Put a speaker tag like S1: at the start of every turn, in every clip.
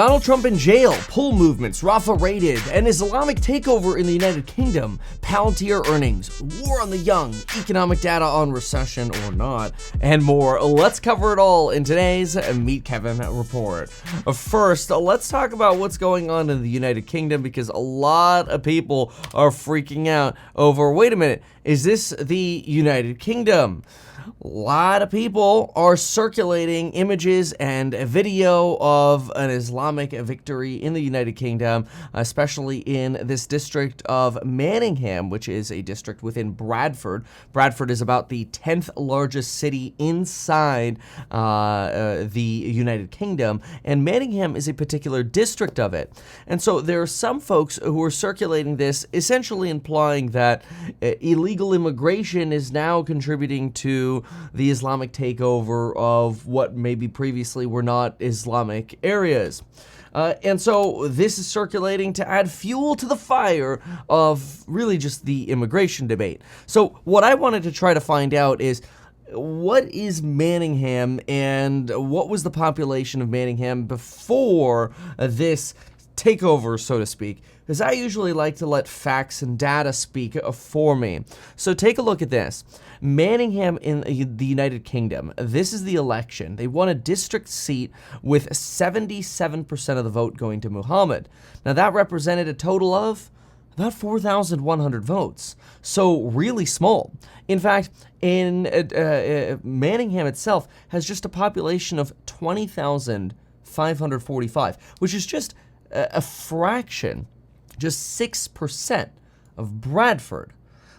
S1: Donald Trump in jail, pull movements, Rafah raided, an Islamic takeover in the United Kingdom, Palantir earnings, war on the young, economic data on recession or not, and more. Let's cover it all in today's Meet Kevin report. First, let's talk about what's going on in the United Kingdom, because a lot of people are freaking out over, wait a minute, is this the United Kingdom? A lot of people are circulating images and a video of an Islamic victory in the United Kingdom, especially in this district of Manningham, which is a district within Bradford. Bradford is about the 10th largest city inside the United Kingdom, and Manningham is a particular district of it. And so there are some folks who are circulating this, essentially implying that illegal immigration is now contributing to the Islamic takeover of what maybe previously were not Islamic areas. And so this is circulating to add fuel to the fire of really just the immigration debate. So what I wanted to try to find out is, what is Manningham and what was the population of Manningham before this takeover, so to speak? Because I usually like to let facts and data speak for me. So take a look at this. Manningham in the United Kingdom, this is the election. They won a district seat with 77% of the vote going to Muhammad. Now that represented a total of about 4,100 votes. So really small. In fact, in Manningham itself has just a population of 20,545, which is just a fraction, just 6% of Bradford.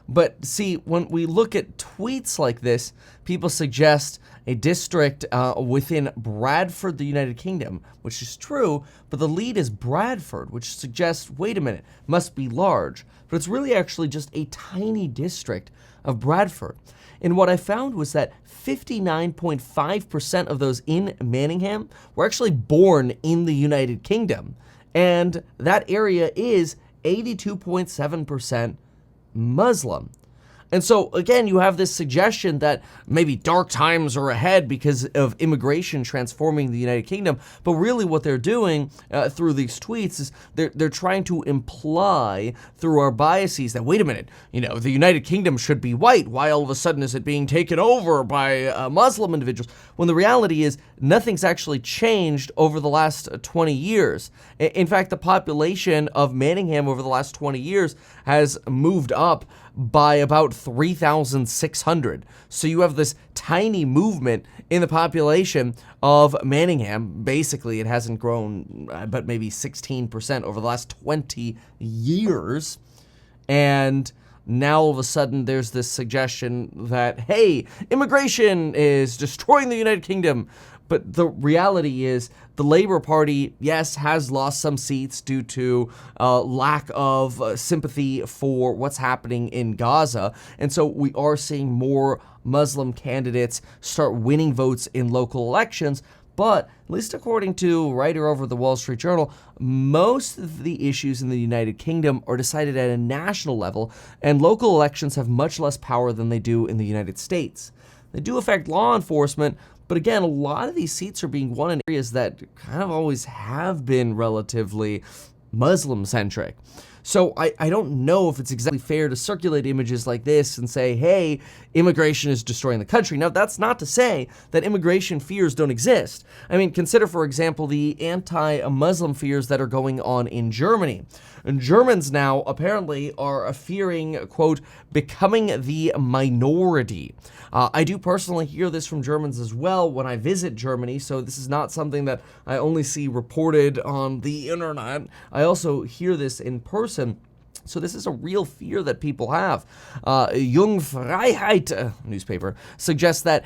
S1: But see, when we look at tweets like this, people suggest a district within Bradford, the United Kingdom, which is true, but the lead is Bradford, which suggests, wait a minute, must be large. But it's really actually just a tiny district of Bradford. And what I found was that 59.5% of those in Manningham were actually born in the United Kingdom. And that area is 82.7% Muslim. And so, again, you have this suggestion that maybe dark times are ahead because of immigration transforming the United Kingdom. But really what they're doing through these tweets is they're trying to imply through our biases that, wait a minute, the United Kingdom should be white. Why all of a sudden is it being taken over by Muslim individuals? When the reality is nothing's actually changed over the last 20 years. In fact, the population of Manningham over the last 20 years has moved up by about 3,600. So you have this tiny movement in the population of Manningham. Basically, it hasn't grown but maybe 16% over the last 20 years. And now all of a sudden there's this suggestion that, hey, immigration is destroying the United Kingdom. But the reality is the Labour Party, yes, has lost some seats due to lack of sympathy for what's happening in Gaza. And so we are seeing more Muslim candidates start winning votes in local elections. But at least according to a writer over at the Wall Street Journal, most of the issues in the United Kingdom are decided at a national level, and local elections have much less power than they do in the United States. They do affect law enforcement, but again, a lot of these seats are being won in areas that kind of always have been relatively Muslim-centric. So I don't know if it's exactly fair to circulate images like this and say, hey, immigration is destroying the country. Now, that's not to say that immigration fears don't exist. I mean, consider, for example, the anti-Muslim fears that are going on in Germany. And Germans now apparently are fearing, quote, becoming the minority. I do personally hear this from Germans as well when I visit Germany, so this is not something that I only see reported on the internet. I also hear this in person. So this is a real fear that people have. Jung Freiheit newspaper suggests that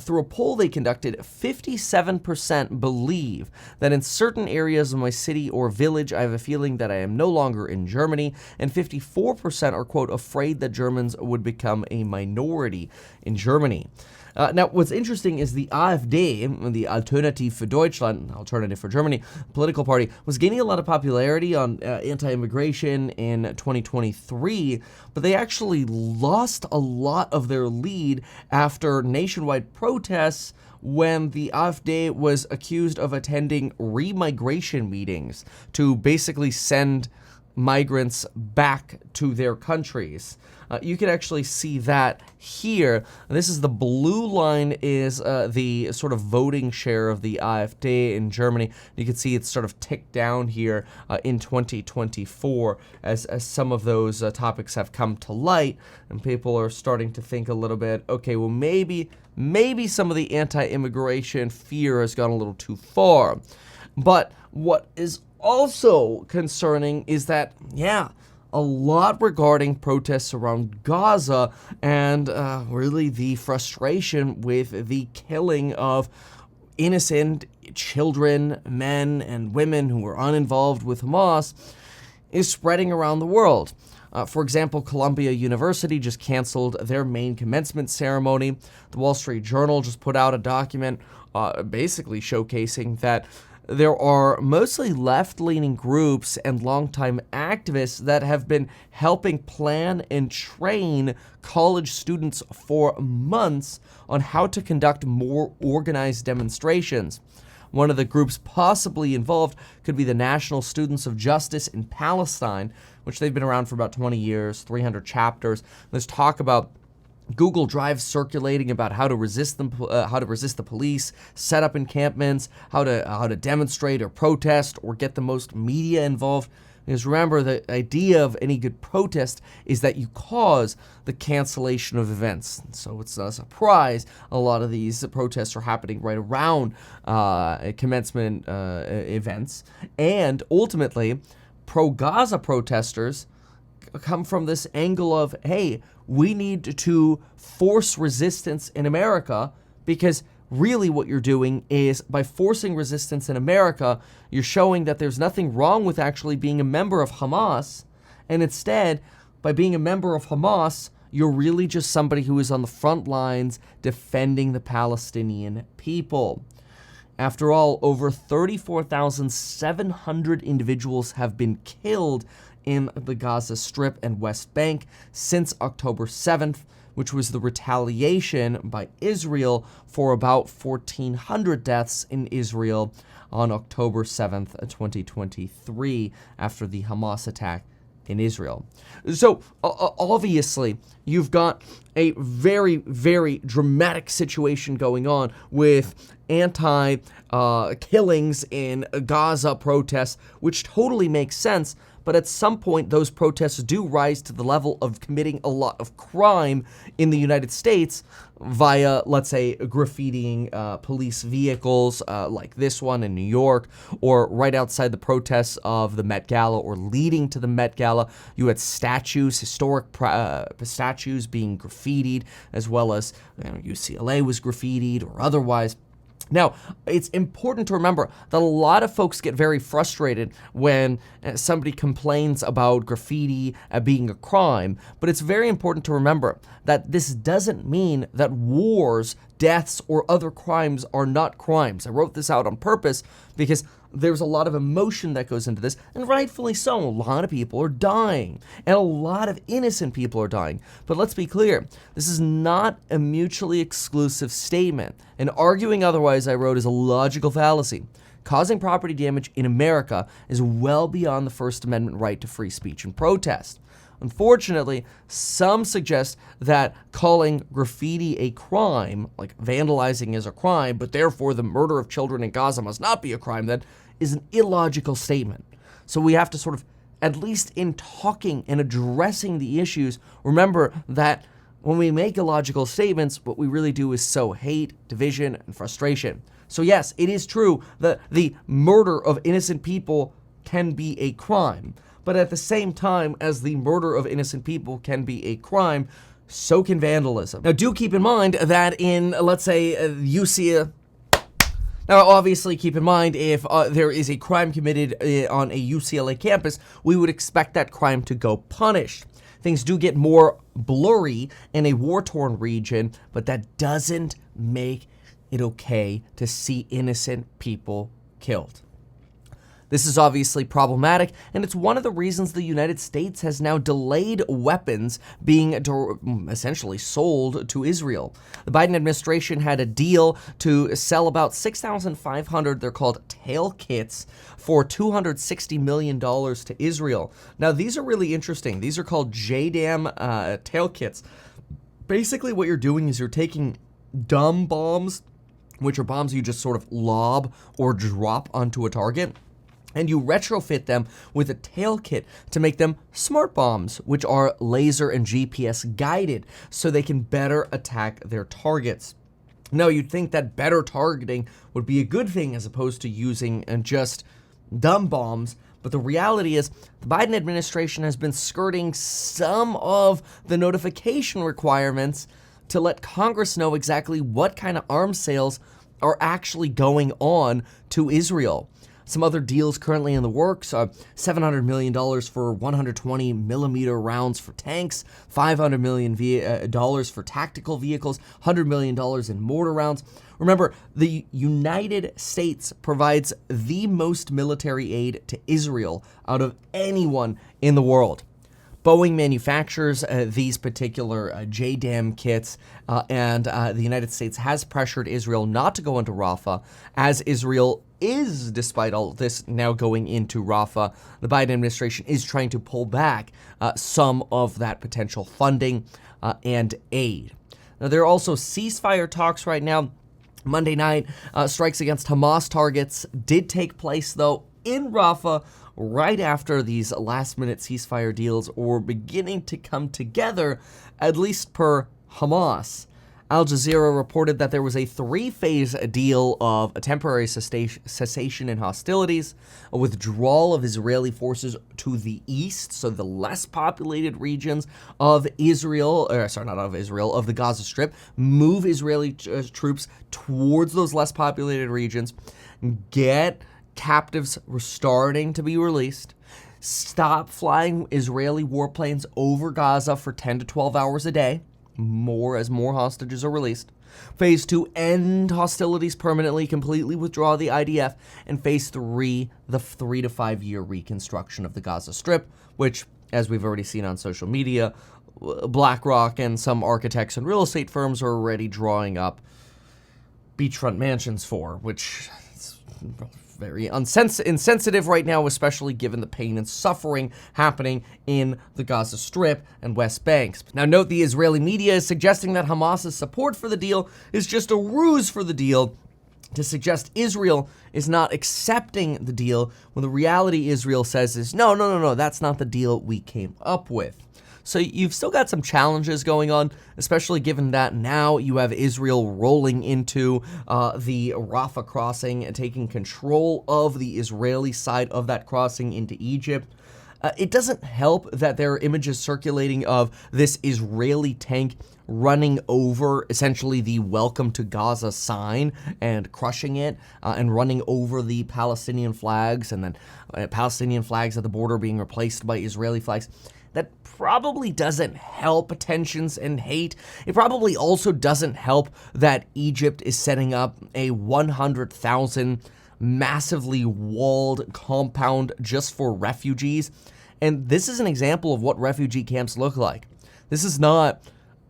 S1: through a poll they conducted, 57% believe that in certain areas of my city or village, I have a feeling that I am no longer in Germany, and 54% are, quote, afraid that Germans would become a minority in Germany. Now, what's interesting is the AfD, the Alternative für Deutschland, Alternative for Germany, political party, was gaining a lot of popularity on anti-immigration in 2023, but they actually lost a lot of their lead after nationwide protests when the AfD was accused of attending remigration meetings to basically send migrants back to their countries. You can actually see that here. This is the blue line is the sort of voting share of the AfD in Germany. You can see it's sort of ticked down here in 2024 as some of those topics have come to light, and people are starting to think a little bit, okay, well maybe some of the anti-immigration fear has gone a little too far. But what is also concerning is that, a lot regarding protests around Gaza and really the frustration with the killing of innocent children, men, and women who were uninvolved with Hamas is spreading around the world. For example, Columbia University just canceled their main commencement ceremony. The Wall Street Journal just put out a document basically showcasing that there are mostly left-leaning groups and longtime activists that have been helping plan and train college students for months on how to conduct more organized demonstrations. One of the groups possibly involved could be the National Students of Justice in Palestine, which they've been around for about 20 years, 300 chapters. There's talk about Google Drive circulating about how to resist them, how to resist the police, set up encampments, how to demonstrate or protest or get the most media involved. Because remember, the idea of any good protest is that you cause the cancellation of events. So it's not a surprise a lot of these protests are happening right around commencement events. And ultimately, pro-Gaza protesters come from this angle of, hey, we need to force resistance in America, because really what you're doing is, by forcing resistance in America, you're showing that there's nothing wrong with actually being a member of Hamas, and instead, by being a member of Hamas, you're really just somebody who is on the front lines defending the Palestinian people. After all, over 34,700 individuals have been killed in the Gaza Strip and West Bank since October 7th, which was the retaliation by Israel for about 1,400 deaths in Israel on October 7th, 2023, after the Hamas attack in Israel. So obviously, you've got a very, very dramatic situation going on with anti-killings in Gaza protests, which totally makes sense. But at some point, those protests do rise to the level of committing a lot of crime in the United States via, let's say, graffitiing police vehicles like this one in New York, or right outside the protests of the Met Gala or leading to the Met Gala. You had statues, historic statues being graffitied, as well as UCLA was graffitied or otherwise. Now, it's important to remember that a lot of folks get very frustrated when somebody complains about graffiti being a crime, but it's very important to remember that this doesn't mean that wars, deaths, or other crimes are not crimes. I wrote this out on purpose because there's a lot of emotion that goes into this, and rightfully so. A lot of people are dying, and a lot of innocent people are dying. But let's be clear, this is not a mutually exclusive statement, and arguing otherwise, I wrote, is a logical fallacy. Causing property damage in America is well beyond the First Amendment right to free speech and protest. Unfortunately, some suggest that calling graffiti a crime, like vandalizing is a crime, but therefore the murder of children in Gaza must not be a crime, then is an illogical statement. So we have to sort of, at least in talking and addressing the issues, remember that when we make illogical statements, what we really do is sow hate, division, and frustration. So yes, it is true that the murder of innocent people can be a crime. But at the same time as the murder of innocent people can be a crime, so can vandalism. Now, do keep in mind that in, let's say, UCLA, now obviously keep in mind if there is a crime committed on a UCLA campus, we would expect that crime to go punished. Things do get more blurry in a war-torn region, but that doesn't make it okay to see innocent people killed. This is obviously problematic, and it's one of the reasons the United States has now delayed weapons being essentially sold to Israel. The Biden administration had a deal to sell about 6,500, they're called tail kits, for $260 million to Israel. Now, these are really interesting. These are called JDAM tail kits. Basically, what you're doing is you're taking dumb bombs, which are bombs you just sort of lob or drop onto a target, and you retrofit them with a tail kit to make them smart bombs, which are laser and GPS guided, so they can better attack their targets. Now, you'd think that better targeting would be a good thing as opposed to using just dumb bombs, but the reality is the Biden administration has been skirting some of the notification requirements to let Congress know exactly what kind of arms sales are actually going on to Israel. Some other deals currently in the works are $700 million for 120 millimeter rounds for tanks, $500 million for tactical vehicles, $100 million in mortar rounds. Remember, the United States provides the most military aid to Israel out of anyone in the world. Boeing manufactures these particular JDAM kits, and the United States has pressured Israel not to go into Rafah, as Israel is, despite all this, now going into Rafah. The Biden administration is trying to pull back some of that potential funding and aid. Now, there are also ceasefire talks right now. Monday night, strikes against Hamas targets did take place, though, in Rafah, right after these last-minute ceasefire deals were beginning to come together, at least per Hamas. Al Jazeera reported that there was a three-phase deal of a temporary cessation in hostilities, a withdrawal of Israeli forces to the east, so the less populated regions of Israel, of the Gaza Strip, move Israeli troops towards those less populated regions, get captives starting to be released, stop flying Israeli warplanes over Gaza for 10 to 12 hours a day, as more hostages are released. Phase 2, end hostilities permanently, completely withdraw the IDF. And Phase 3, the 3 to 5 year reconstruction of the Gaza Strip, which, as we've already seen on social media, BlackRock and some architects and real estate firms are already drawing up beachfront mansions for, which is very insensitive right now, especially given the pain and suffering happening in the Gaza Strip and West Bank. Now, note the Israeli media is suggesting that Hamas's support for the deal is just a ruse for the deal to suggest Israel is not accepting the deal, when the reality Israel says is, no, that's not the deal we came up with. So you've still got some challenges going on, especially given that now you have Israel rolling into the Rafah crossing and taking control of the Israeli side of that crossing into Egypt. It doesn't help that there are images circulating of this Israeli tank running over essentially the Welcome to Gaza sign and crushing it and running over the Palestinian flags, and then Palestinian flags at the border being replaced by Israeli flags. That probably doesn't help tensions and hate. It probably also doesn't help that Egypt is setting up a 100,000 massively walled compound just for refugees. And this is an example of what refugee camps look like. This is not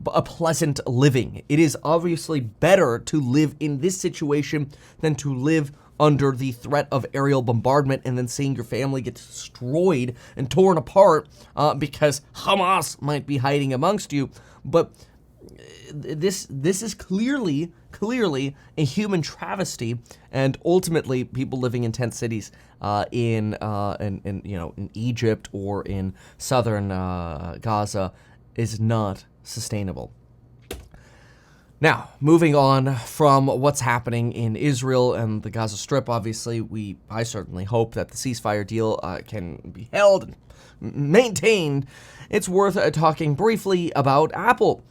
S1: a pleasant living. It is obviously better to live in this situation than to live under the threat of aerial bombardment and then seeing your family get destroyed and torn apart because Hamas might be hiding amongst you. But this is clearly a human travesty, and ultimately people living in tent cities in Egypt or in southern Gaza is not sustainable. Now, moving on from what's happening in Israel and the Gaza Strip, obviously, I certainly hope that the ceasefire deal can be held and maintained. It's worth talking briefly about Apple.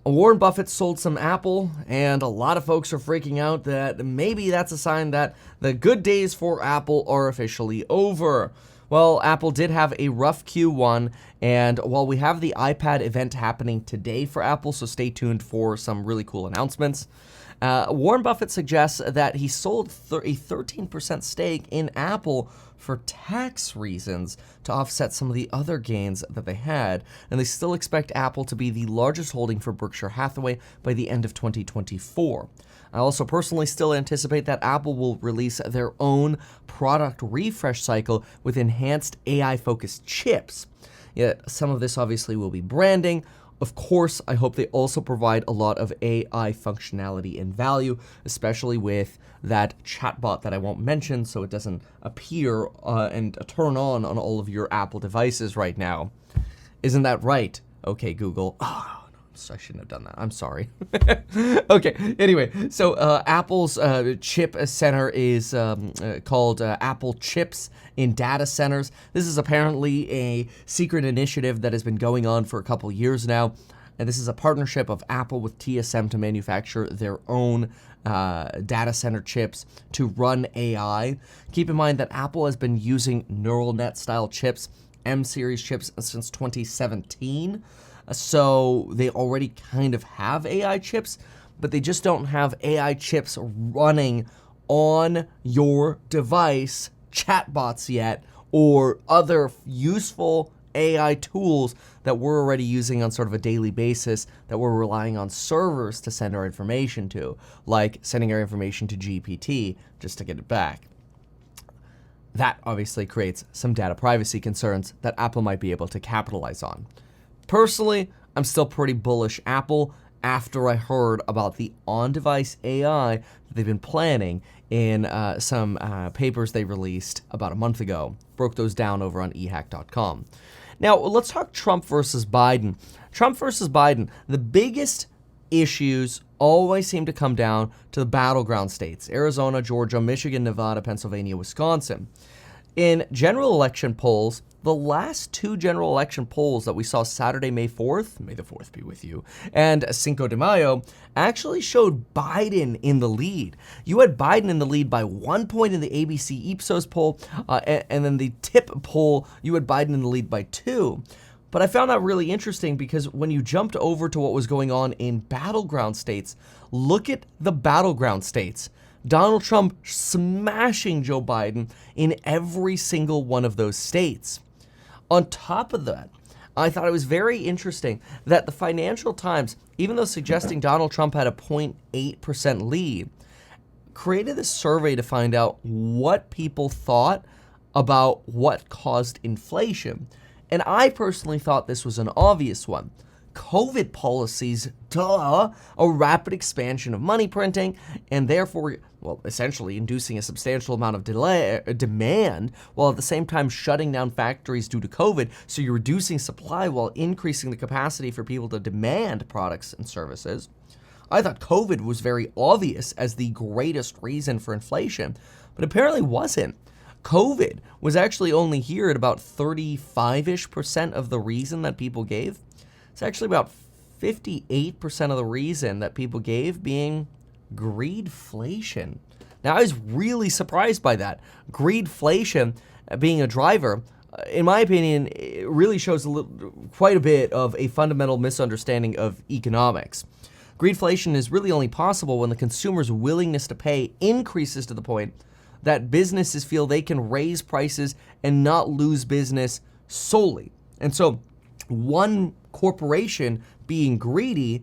S1: Warren Buffett sold some Apple, and a lot of folks are freaking out that maybe that's a sign that the good days for Apple are officially over. Well, Apple did have a rough Q1, and while we have the iPad event happening today for Apple, so stay tuned for some really cool announcements, Warren Buffett suggests that he sold a 13% stake in Apple for tax reasons to offset some of the other gains that they had, and they still expect Apple to be the largest holding for Berkshire Hathaway by the end of 2024. I also personally still anticipate that Apple will release their own product refresh cycle with enhanced AI-focused chips. Yet some of this obviously will be branding. Of course, I hope they also provide a lot of AI functionality and value, especially with that chatbot that I won't mention so it doesn't appear and turn on all of your Apple devices right now. Isn't that right? Okay, Google. So I shouldn't have done that. I'm sorry. Okay, anyway, so Apple's chip center is called Apple Chips in Data Centers. This is apparently a secret initiative that has been going on for a couple years now. And this is a partnership of Apple with TSM to manufacture their own data center chips to run AI. Keep in mind that Apple has been using neural net style chips, M-series chips, since 2017. So they already kind of have AI chips, but they just don't have AI chips running on your device, chatbots yet, or other useful AI tools that we're already using on sort of a daily basis that we're relying on servers to send our information to, like sending our information to GPT just to get it back. That obviously creates some data privacy concerns that Apple might be able to capitalize on. Personally, I'm still pretty bullish Apple after I heard about the on-device AI that they've been planning in some papers they released about a month ago. Broke those down over on ehack.com. Now, let's talk Trump versus Biden. Trump versus Biden, the biggest issues always seem to come down to the battleground states: Arizona, Georgia, Michigan, Nevada, Pennsylvania, Wisconsin. In general election polls, the last two general election polls that we saw Saturday, May 4th, may the 4th be with you, and Cinco de Mayo, actually showed Biden in the lead. You had Biden in the lead by 1 point in the ABC Ipsos poll, and then the TIP poll, you had Biden in the lead by 2. But I found that really interesting because when you jumped over to what was going on in battleground states, look at the battleground states. Donald Trump smashing Joe Biden in every single one of those states. On top of that, I thought it was very interesting that the Financial Times, even though suggesting Donald Trump had a 0.8% lead, created a survey to find out what people thought about what caused inflation. And I personally thought this was an obvious one. COVID policies, duh, a rapid expansion of money printing, and therefore, well, essentially inducing a substantial amount of demand, while at the same time shutting down factories due to COVID. So you're reducing supply while increasing the capacity for people to demand products and services. I thought COVID was very obvious as the greatest reason for inflation, but apparently wasn't. COVID was actually only here at about 35-ish% of the reason that people gave. It's actually about 58% of the reason that people gave being greedflation. Now, I was really surprised by that. Greedflation being a driver, in my opinion, it really shows quite a bit of a fundamental misunderstanding of economics. Greedflation is really only possible when the consumer's willingness to pay increases to the point that businesses feel they can raise prices and not lose business solely. And so one corporation being greedy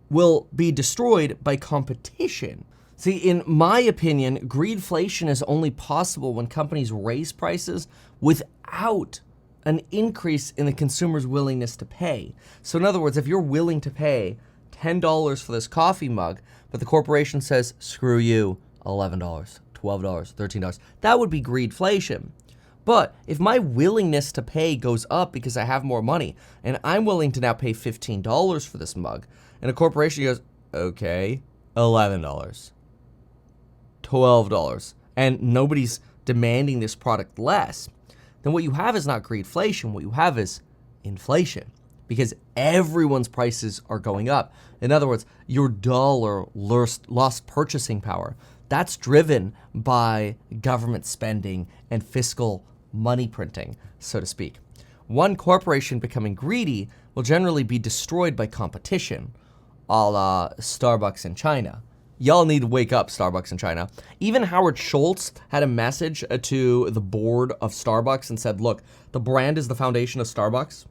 S1: will be destroyed by competition. See, in my opinion, greedflation is only possible when companies raise prices without an increase in the consumer's willingness to pay. So in other words, if you're willing to pay $10 for this coffee mug, but the corporation says, screw you, $11, $12, $13, that would be greedflation. But if my willingness to pay goes up because I have more money, and I'm willing to now pay $15 for this mug, and a corporation goes, okay, $11, $12, and nobody's demanding this product less, then what you have is not greedflation, what you have is inflation, because everyone's prices are going up. In other words, your dollar lost purchasing power. That's driven by government spending and fiscal money printing, so to speak. One corporation becoming greedy will generally be destroyed by competition, a la Starbucks in China. Y'all need to wake up, Starbucks in China. Even Howard Schultz had a message to the board of Starbucks and said, look, the brand is the foundation of Starbucks,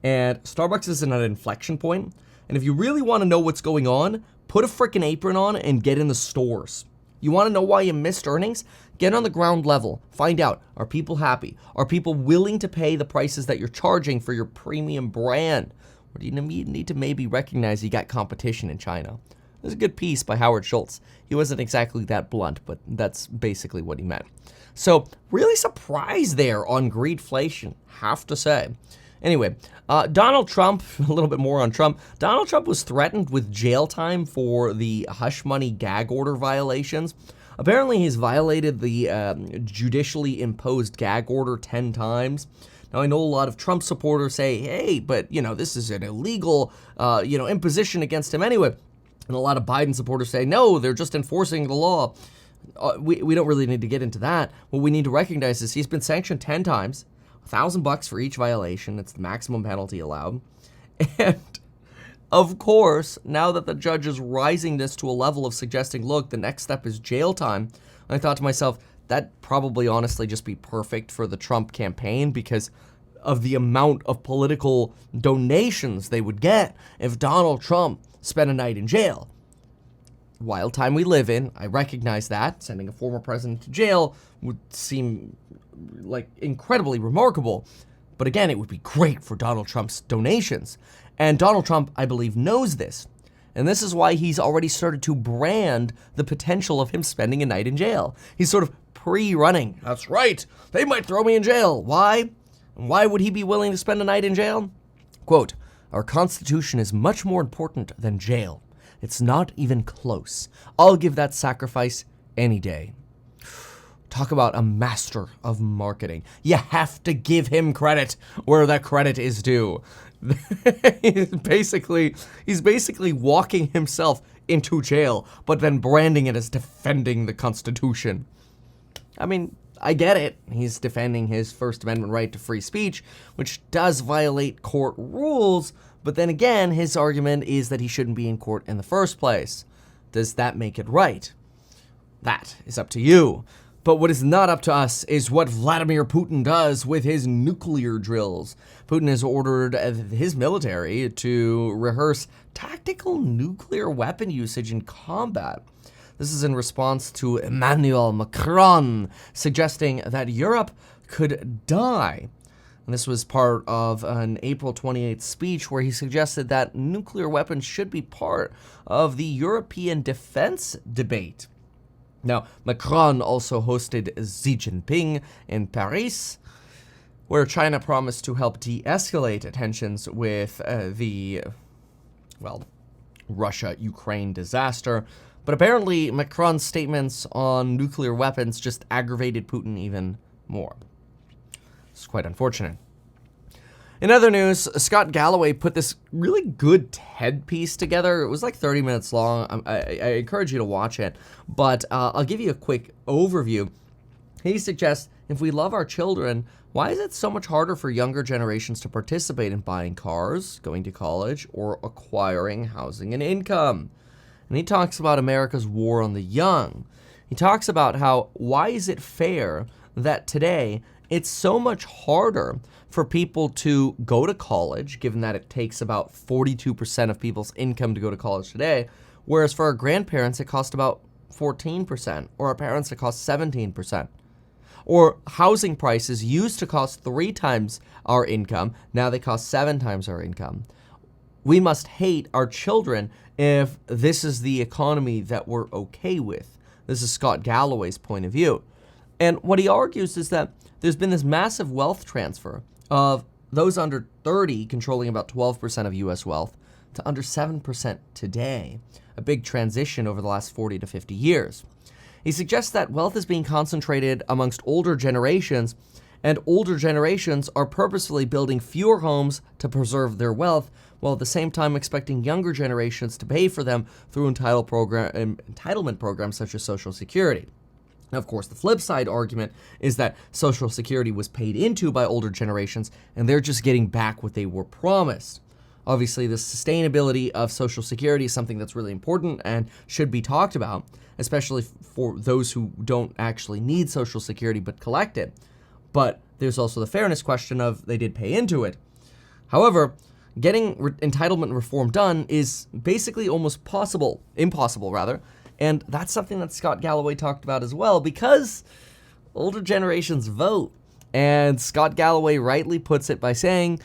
S1: and Starbucks is in an inflection point, and if you really want to know what's going on, put a freaking apron on and get in the stores. You want to know why you missed earnings? Get on the ground level. Find out, are people happy? Are people willing to pay the prices that you're charging for your premium brand? Or do you need to maybe recognize you got competition in China? There's a good piece by Howard Schultz. He wasn't exactly that blunt, but that's basically what he meant. So really surprised there on greedflation, have to say. Anyway, Donald Trump, a little bit more on Trump. Donald Trump was threatened with jail time for the hush money gag order violations. Apparently, he's violated the judicially imposed gag order 10 times. Now, I know a lot of Trump supporters say, hey, but, this is an illegal, imposition against him anyway. And a lot of Biden supporters say, no, they're just enforcing the law. We don't really need to get into that. What we need to recognize is he's been sanctioned 10 times. $1,000 for each violation. It's the maximum penalty allowed. And of course, now that the judge is rising this to a level of suggesting, look, the next step is jail time, I thought to myself, that'd probably honestly just be perfect for the Trump campaign because of the amount of political donations they would get if Donald Trump spent a night in jail. Wild time we live in, I recognize that. Sending a former president to jail would seem like incredibly remarkable. But again, it would be great for Donald Trump's donations. And Donald Trump, I believe, knows this. And this is why he's already started to brand the potential of him spending a night in jail. He's sort of pre-running. That's right. They might throw me in jail. Why? Why would he be willing to spend a night in jail? Quote, our Constitution is much more important than jail. It's not even close. I'll give that sacrifice any day. Talk about a master of marketing. You have to give him credit where that credit is due. He's basically walking himself into jail, but then branding it as defending the Constitution. I mean, I get it. He's defending his First Amendment right to free speech, which does violate court rules, but then again, his argument is that he shouldn't be in court in the first place. Does that make it right? That is up to you. But what is not up to us is what Vladimir Putin does with his nuclear drills. Putin has ordered his military to rehearse tactical nuclear weapon usage in combat. This is in response to Emmanuel Macron suggesting that Europe could die. And this was part of an April 28th speech where he suggested that nuclear weapons should be part of the European defense debate. Now, Macron also hosted Xi Jinping in Paris, where China promised to help de-escalate tensions with the Russia-Ukraine disaster. But apparently, Macron's statements on nuclear weapons just aggravated Putin even more. It's quite unfortunate. In other news, Scott Galloway put this really good TED piece together. It was like 30 minutes long. I encourage you to watch it, but I'll give you a quick overview. He suggests, if we love our children, why is it so much harder for younger generations to participate in buying cars, going to college, or acquiring housing and income? And he talks about America's war on the young. He talks about how, why is it fair that today it's so much harder for people to go to college, given that it takes about 42% of people's income to go to college today, whereas for our grandparents, it cost about 14%, or our parents, it cost 17%. Or housing prices used to cost 3 times our income, now they cost 7 times our income. We must hate our children if this is the economy that we're okay with. This is Scott Galloway's point of view. And what he argues is that there's been this massive wealth transfer of those under 30 controlling about 12% of U.S. wealth to under 7% today, a big transition over the last 40 to 50 years. He suggests that wealth is being concentrated amongst older generations, and older generations are purposefully building fewer homes to preserve their wealth, while at the same time expecting younger generations to pay for them through entitlement programs such as Social Security. Now, of course, the flip side argument is that Social Security was paid into by older generations, and they're just getting back what they were promised. Obviously, the sustainability of Social Security is something that's really important and should be talked about, especially for those who don't actually need Social Security but collect it. But there's also the fairness question of they did pay into it. However, getting entitlement reform done is basically almost impossible rather, and that's something that Scott Galloway talked about as well, because older generations vote. And Scott Galloway rightly puts it by saying,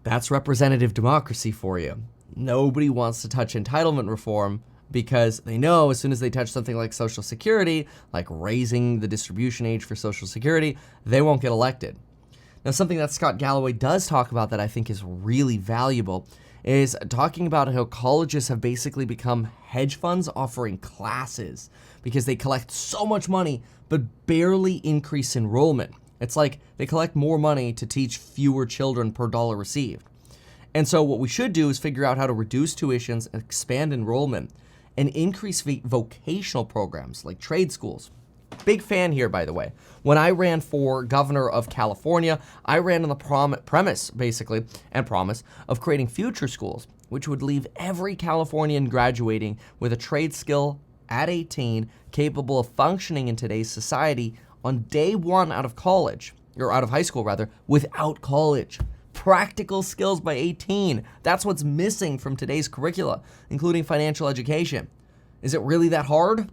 S1: that's representative democracy for you. Nobody wants to touch entitlement reform because they know as soon as they touch something like Social Security, like raising the distribution age for Social Security, they won't get elected. Now, something that Scott Galloway does talk about that I think is really valuable is talking about how colleges have basically become hedge funds offering classes because they collect so much money but barely increase enrollment. It's like they collect more money to teach fewer children per dollar received. And so what we should do is figure out how to reduce tuitions, expand enrollment, and increase vocational programs like trade schools. Big fan here, by the way. When I ran for governor of California, I ran on the premise of creating future schools, which would leave every Californian graduating with a trade skill at 18, capable of functioning in today's society on day one out of high school rather, without college. Practical skills by 18. That's what's missing from today's curricula, including financial education. Is it really that hard?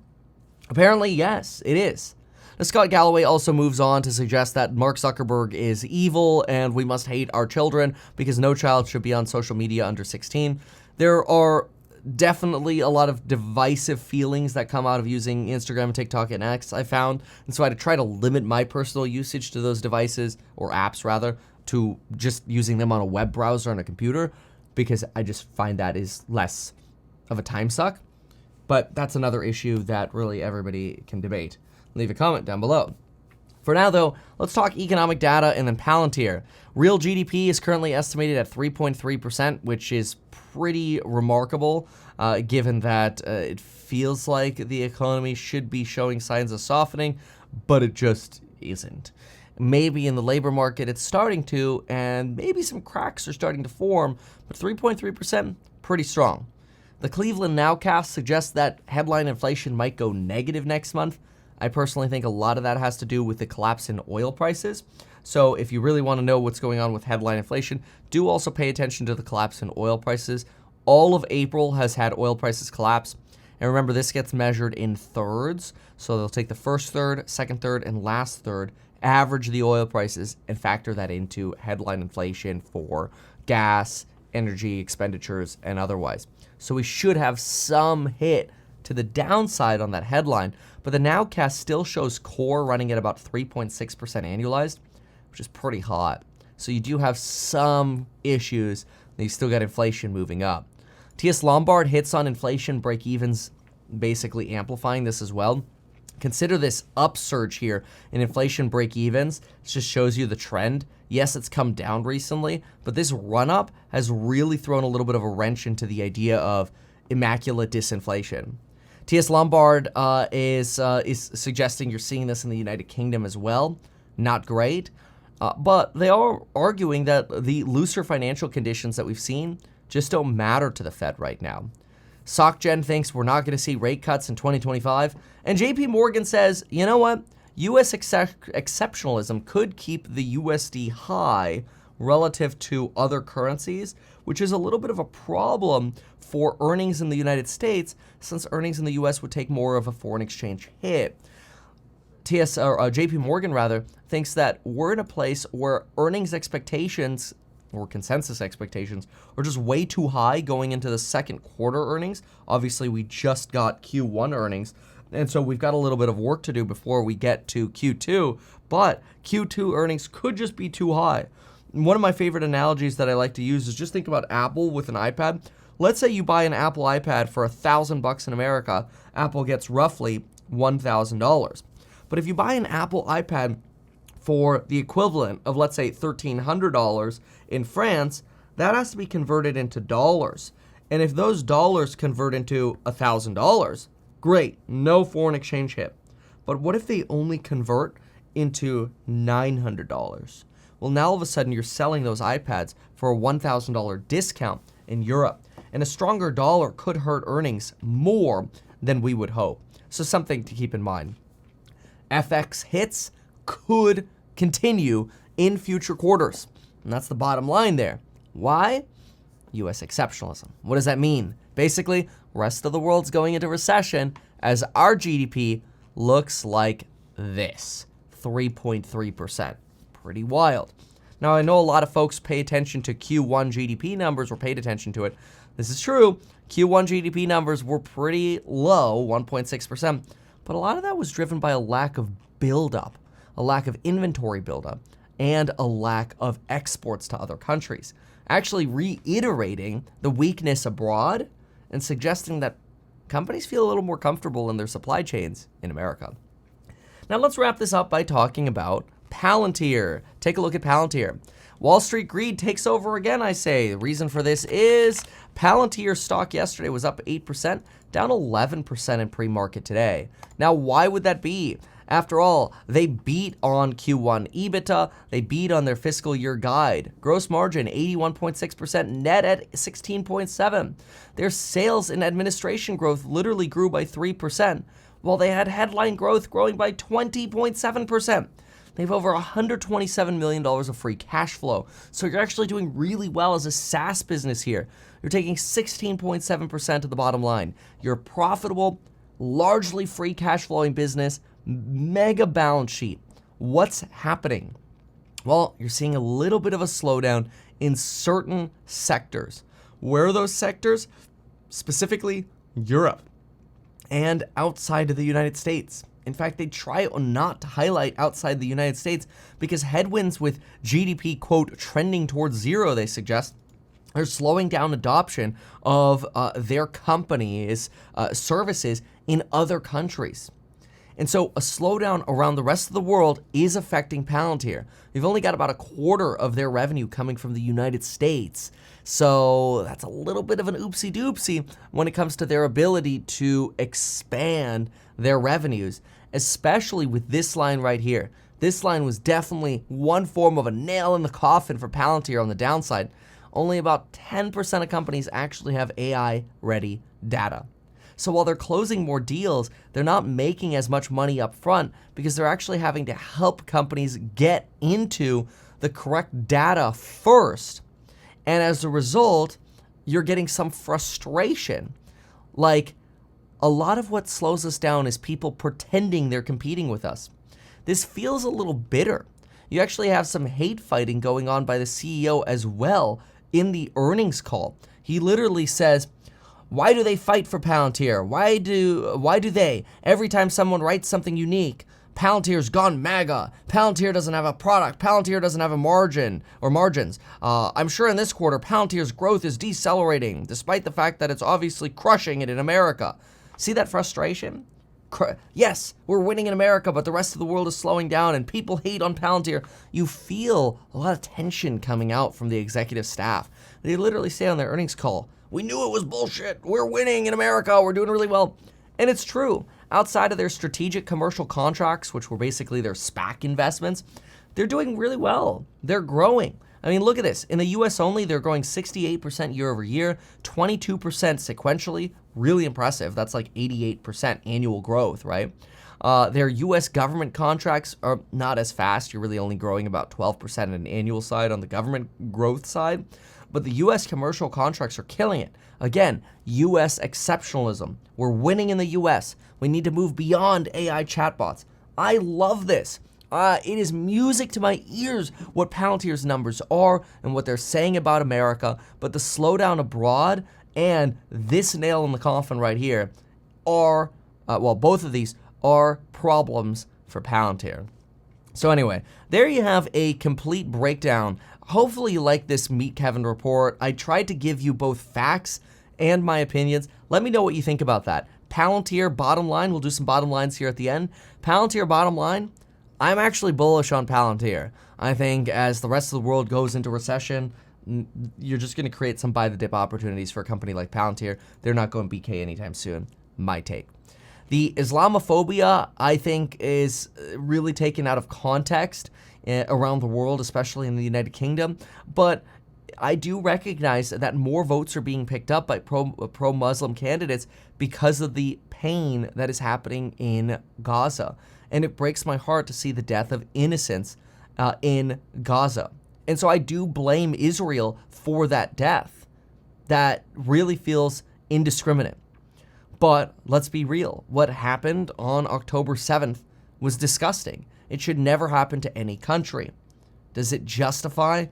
S1: Apparently, yes, it is. Now, Scott Galloway also moves on to suggest that Mark Zuckerberg is evil and we must hate our children because no child should be on social media under 16. There are definitely a lot of divisive feelings that come out of using Instagram, TikTok, and X, I found. And so I try to limit my personal usage to those devices, or apps rather, to just using them on a web browser on a computer, because I just find that is less of a time suck. But that's another issue that really everybody can debate. Leave a comment down below. For now, though, let's talk economic data and then Palantir. Real GDP is currently estimated at 3.3%, which is pretty remarkable, given that it feels like the economy should be showing signs of softening, but it just isn't. Maybe in the labor market it's starting to, and maybe some cracks are starting to form, but 3.3%, pretty strong. The Cleveland Nowcast suggests that headline inflation might go negative next month. I personally think a lot of that has to do with the collapse in oil prices. So if you really want to know what's going on with headline inflation, do also pay attention to the collapse in oil prices. All of April has had oil prices collapse. And remember, this gets measured in thirds. So they'll take the first third, second third, and last third, average the oil prices, and factor that into headline inflation for gas, energy expenditures, and otherwise. So we should have some hit to the downside on that headline, but the Nowcast still shows core running at about 3.6% annualized, which is pretty hot. So you do have some issues, and you still got inflation moving up. TS Lombard hits on inflation break-evens, basically amplifying this as well. Consider this upsurge here in inflation break-evens. It just shows you the trend. Yes, it's come down recently, but this run-up has really thrown a little bit of a wrench into the idea of immaculate disinflation. TS Lombard is suggesting you're seeing this in the United Kingdom as well. Not great, but they are arguing that the looser financial conditions that we've seen just don't matter to the Fed right now. SocGen thinks we're not going to see rate cuts in 2025. And JP Morgan says, you know what? U.S. exceptionalism could keep the USD high relative to other currencies, which is a little bit of a problem for earnings in the United States, since earnings in the U.S. would take more of a foreign exchange hit. JP Morgan thinks that we're in a place where earnings expectations, or consensus expectations, are just way too high going into the second quarter earnings. Obviously, we just got Q1 earnings, and so we've got a little bit of work to do before we get to Q2, but Q2 earnings could just be too high. One of my favorite analogies that I like to use is just think about Apple with an iPad. Let's say you buy an Apple iPad for $1,000 in America. Apple gets roughly $1,000. But if you buy an Apple iPad for the equivalent of, let's say, $1,300 in France, that has to be converted into dollars. And if those dollars convert into $1,000, great, no foreign exchange hit. But what if they only convert into $900? Well, now all of a sudden you're selling those iPads for a $1,000 discount in Europe. And a stronger dollar could hurt earnings more than we would hope. So something to keep in mind. FX hits could continue in future quarters. And that's the bottom line there. Why? US exceptionalism. What does that mean? Basically, rest of the world's going into recession as our GDP looks like this, 3.3%. Pretty wild. Now, I know a lot of folks pay attention to Q1 GDP numbers or paid attention to it. This is true. Q1 GDP numbers were pretty low, 1.6%, but a lot of that was driven by a lack of buildup, a lack of inventory buildup, and a lack of exports to other countries, actually reiterating the weakness abroad and suggesting that companies feel a little more comfortable in their supply chains in America. Now let's wrap this up by talking about Palantir. Take a look at Palantir. Wall Street greed takes over again, I say. The reason for this is Palantir stock yesterday was up 8%, down 11% in pre-market today. Now, why would that be? After all, they beat on Q1 EBITDA, they beat on their fiscal year guide. Gross margin, 81.6%, net at 16.7%. Their sales and administration growth literally grew by 3%, while they had headline growth growing by 20.7%. They have over $127 million of free cash flow. So you're actually doing really well as a SaaS business here. You're taking 16.7% of the bottom line. You're profitable, largely free cash flowing business, mega balance sheet. What's happening? Well, you're seeing a little bit of a slowdown in certain sectors. Where are those sectors? Specifically, Europe and outside of the United States. In fact, they try not to highlight outside the United States because headwinds with GDP, quote, trending towards zero, they suggest, are slowing down adoption of their companies' services in other countries. And so a slowdown around the rest of the world is affecting Palantir. They've only got about a quarter of their revenue coming from the United States. So that's a little bit of an oopsie-doopsie when it comes to their ability to expand their revenues, especially with this line right here. This line was definitely one form of a nail in the coffin for Palantir on the downside. Only about 10% of companies actually have AI-ready data. So while they're closing more deals, they're not making as much money up front because they're actually having to help companies get into the correct data first. And as a result, you're getting some frustration. Like, a lot of what slows us down is people pretending they're competing with us. This feels a little bitter. You actually have some hate fighting going on by the CEO as well in the earnings call. He literally says, why do they fight for Palantir? Why do they? Every time someone writes something unique, Palantir's gone MAGA. Palantir doesn't have a product. Palantir doesn't have a margin or margins. I'm sure in this quarter, Palantir's growth is decelerating, despite the fact that it's obviously crushing it in America. See that frustration? Yes, we're winning in America, but the rest of the world is slowing down and people hate on Palantir. You feel a lot of tension coming out from the executive staff. They literally say on their earnings call, we knew it was bullshit. We're winning in America. We're doing really well. And it's true. Outside of their strategic commercial contracts, which were basically their SPAC investments, they're doing really well. They're growing. I mean, look at this. In the US only, they're growing 68% year over year, 22% sequentially. Really impressive. That's like 88% annual growth, right? Their US government contracts are not as fast. You're really only growing about 12% on an annual side on the government growth side. But the US commercial contracts are killing it. Again, US exceptionalism. We're winning in the US. We need to move beyond AI chatbots. I love this. It is music to my ears what Palantir's numbers are and what they're saying about America, but the slowdown abroad and this nail in the coffin right here are, both of these are problems for Palantir. So anyway, there you have a complete breakdown. Hopefully you like this Meet Kevin report. I tried to give you both facts and my opinions. Let me know what you think about that. Palantir bottom line, we'll do some bottom lines here at the end. Palantir bottom line, I'm actually bullish on Palantir. I think as the rest of the world goes into recession, you're just going to create some buy the dip opportunities for a company like Palantir. They're not going BK anytime soon. My take. The Islamophobia, I think, is really taken out of context around the world, especially in the United Kingdom. But I do recognize that more votes are being picked up by pro-Muslim candidates because of the pain that is happening in Gaza. And it breaks my heart to see the death of innocents in Gaza. And so I do blame Israel for that death. That really feels indiscriminate. But let's be real. What happened on October 7th was disgusting. It should never happen to any country. Does it justify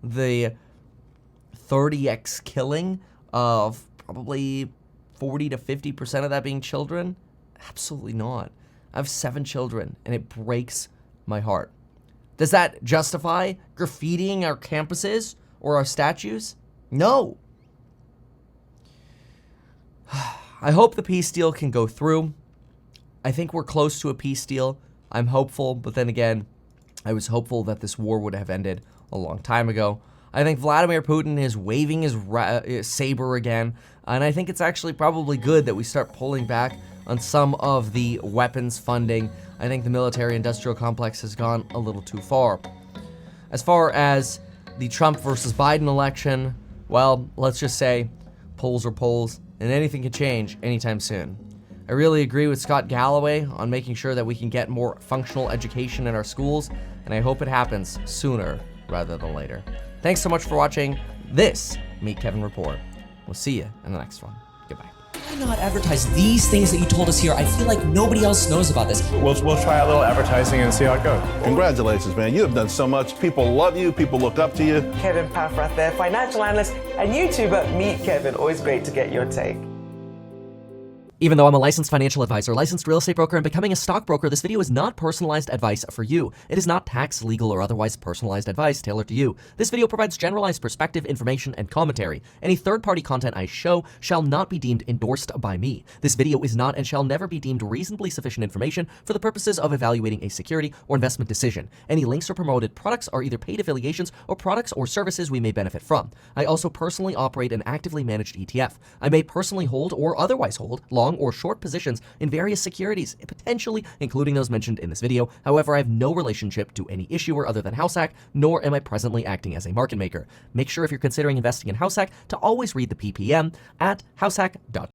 S1: the 30x killing of probably 40 to 50% of that being children? Absolutely not. I have 7 children, and it breaks my heart. Does that justify graffitiing our campuses or our statues? No. I hope the peace deal can go through. I think we're close to a peace deal. I'm hopeful, but then again, I was hopeful that this war would have ended a long time ago. I think Vladimir Putin is waving his saber again, and I think it's actually probably good that we start pulling back on some of the weapons funding. I think the military-industrial complex has gone a little too far. As far as the Trump versus Biden election, well, let's just say polls are polls, and anything can change anytime soon. I really agree with Scott Galloway on making sure that we can get more functional education in our schools, and I hope it happens sooner rather than later. Thanks so much for watching this Meet Kevin Report. We'll see you in the next one. Goodbye.
S2: Why not advertise these things that you told us here? I feel like nobody else knows about this.
S3: We'll try a little advertising and see how it goes.
S4: Congratulations, man. You have done so much. People love you. People look up to you.
S5: Kevin Paffrath there, financial analyst and YouTuber. Meet Kevin. Always great to get your take.
S2: Even though I'm a licensed financial advisor, licensed real estate broker, and becoming a stockbroker, this video is not personalized advice for you. It is not tax, legal, or otherwise personalized advice tailored to you. This video provides generalized perspective, information, and commentary. Any third-party content I show shall not be deemed endorsed by me. This video is not and shall never be deemed reasonably sufficient information for the purposes of evaluating a security or investment decision. Any links or promoted products are either paid affiliations or products or services we may benefit from. I also personally operate an actively managed ETF. I may personally hold or otherwise hold long or short positions in various securities, potentially including those mentioned in this video. However, I have no relationship to any issuer other than HouseHack, nor am I presently acting as a market maker. Make sure if you're considering investing in HouseHack to always read the PPM at househack.com.